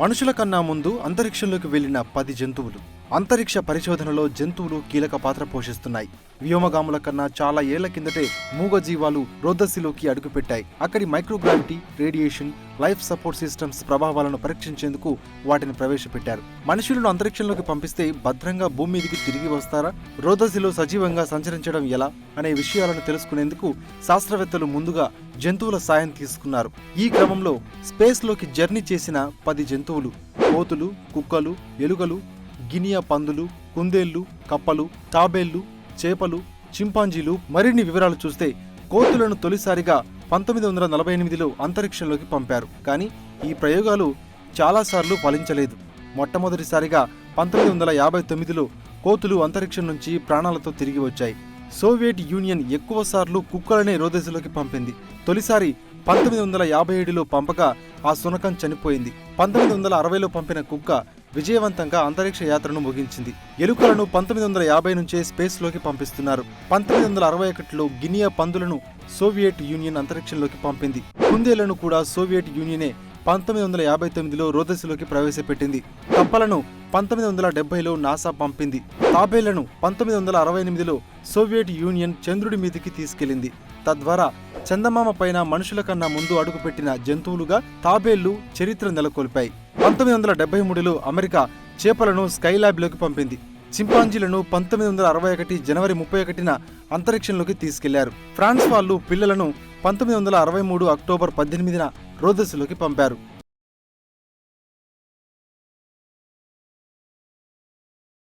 మనుషుల కన్నా ముందు అంతరిక్షంలోకి వెళ్లిన 10 జంతువులు. అంతరిక్ష పరిశోధనలో జంతువులు కీలక పాత్ర పోషిస్తున్నాయి. వ్యోమగాముల కన్నా చాలా ఏళ్ల కిందటే మూగజీవాలు రోదసిలోకి అడుగుపెట్టాయి. అక్కడి microgravity, radiation, life support systems ప్రభావాలను పరీక్షించేందుకు వాటిని ప్రవేశపెట్టారు. మనుషులను అంతరిక్షంలోకి పంపిస్తే భద్రంగా భూమి మీదికి తిరిగి వస్తారా? రోదసిలో సజీవంగా సంచరించడం ఎలా అనే విషయాలను తెలుసుకునేందుకు శాస్త్రవేత్తలు ముందుగా జంతువుల సాయం తీసుకున్నారు. ఈ క్రమంలో స్పేస్లోకి జర్నీ చేసిన 10 జంతువులు: కోతులు, కుక్కలు, ఎలుకలు, గినియా పందులు, కుందేళ్లు, కప్పలు, తాబేళ్లు, చేపలు, చింపాంజీలు. మరిన్ని వివరాలు చూస్తే, కోతులను తొలిసారిగా 1948లో అంతరిక్షంలోకి పంపారు. కానీ ఈ ప్రయోగాలు చాలాసార్లు ఫలించలేదు. మొట్టమొదటిసారిగా 1959లో కోతులు అంతరిక్షం నుంచి ప్రాణాలతో తిరిగి వచ్చాయి. సోవియట్ యూనియన్ ఎక్కువసార్లు కుక్కలనే రోదసిలోకి పంపింది. తొలిసారి 1957లో పంపగా ఆ శునకం చనిపోయింది. 1960లో పంపిన కుక్క విజయవంతంగా అంతరిక్ష యాత్రను ముగించింది. ఎలుకలను 1950 నుంచే స్పేస్లోకి పంపిస్తున్నారు. 1961లో గినియా పందులను సోవియట్ యూనియన్ అంతరిక్షంలోకి పంపింది. కుందేళ్లను కూడా సోవియట్ యూనియనే 1959లో రోదసిలోకి ప్రవేశపెట్టింది. కప్పలను 1970లో నాసా పంపింది. తాబేళ్లను 1968లో సోవియట్ యూనియన్ చంద్రుడి మీదికి తీసుకెళ్లింది. తద్వారా చందమామ పైన మనుషుల కన్నా ముందు అడుగుపెట్టిన జంతువులుగా తాబేళ్లు చరిత్ర నెలకొల్పాయి. 1973లో అమెరికా చేపలను స్కైలాబ్లోకి పంపింది. చింపాంజీలను 1961 జనవరి 31న అంతరిక్షంలోకి తీసుకెళ్లారు. ఫ్రాన్స్ వాళ్ళు పిల్లలను 1963 అక్టోబర్ 18న రోదసిలోకి పంపారు.